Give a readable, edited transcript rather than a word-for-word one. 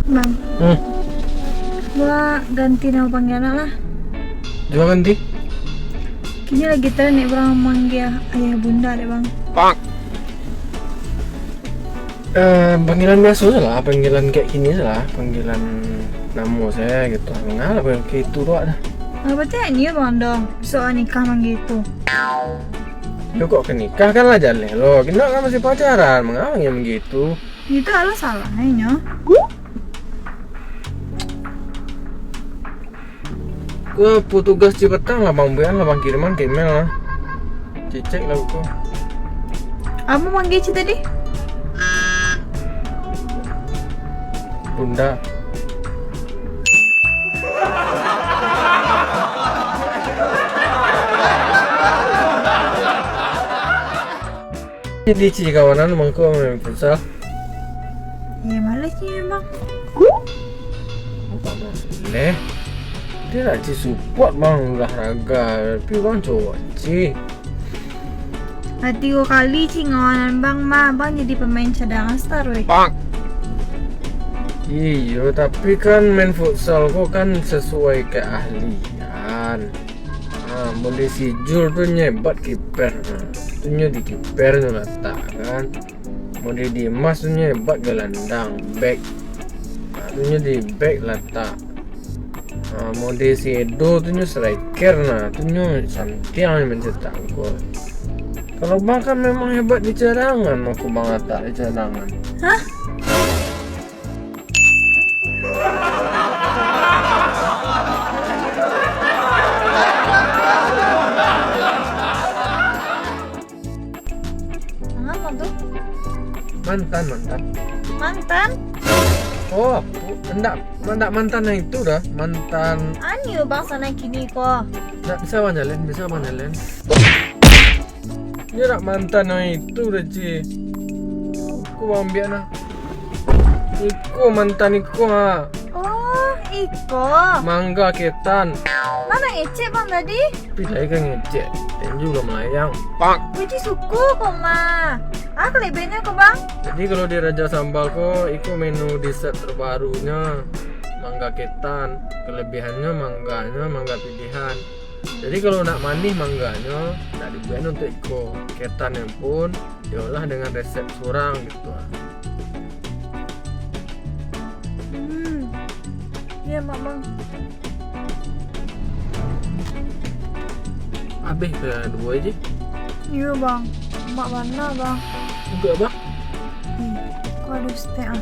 Bang, Hmm, gua ganti nama panggilan lah. juga ganti. Kini lagi tren nih orang manggil ayah bunda deh bang. Panggilan biasa lah, panggilan kayak gini lah, panggilan nama saya gitu. Mengapa kayak itu doang dah. Berarti ini bang dong, soal nikah manggil itu. Yo kok ke nikah kan lah jalan lo, kita kan masih pacaran, mengapa yang begitu? Itu adalah salahnya. Gua petugas Cipetan lah bang Bian lah bang kiriman ke email lah. Cicek lah gua. Apa manggil Ci tadi? Bunda. Jadi Ci kawanan mangko main futsal. Ya malas nih bang. Leh. Dia nak Ci support bang olahraga, tapi bang cowok Ci. Hati gua kali Ci ngawanan bang mah, bang jadi pemain cadangan star weh. Iya, tapi kan main futsal kok kan sesuai keahlian. Nah, boleh si Jul tuh nyebat kiper, tuh di kiper tuh letak kan. Mau di Dimas tuh nyebat gelandang, back. Nah, tuh di back letak. Nah, mau di si Edo tuh striker, nah tuh Santiang mencetak gol. Kalau bang kan memang hebat di cadangan, mau aku bang letak di cadangan. Hah? Apa tuh? Mantan. Mantan? Oh, enggak mantan yang itu dah, mantan. Ani bang sana kini kok. Enggak bisa bang jalan. Dia nak mantan yang itu dah Ci. Aku bang biar nah. Iko mantan Iko ha. Oh, Iko. Mangga ketan. Mana Ece bang tadi? Pilih kan ngecek. Dan juga melayang. Puji suku kok mah. Ah kelebihannya kok bang? Jadi kalau di Raja Sambal kok Iko menu dessert terbarunya mangga ketan. Kelebihannya mangga pilihan. Jadi kalau nak manis mangganya nak dibuat untuk Iko. Ketannya pun diolah dengan resep surang gitu. Iya mak bang. Habis ke dua aja. Iya bang. Mak mana bang? Enggak bang. Kok ada stay ah.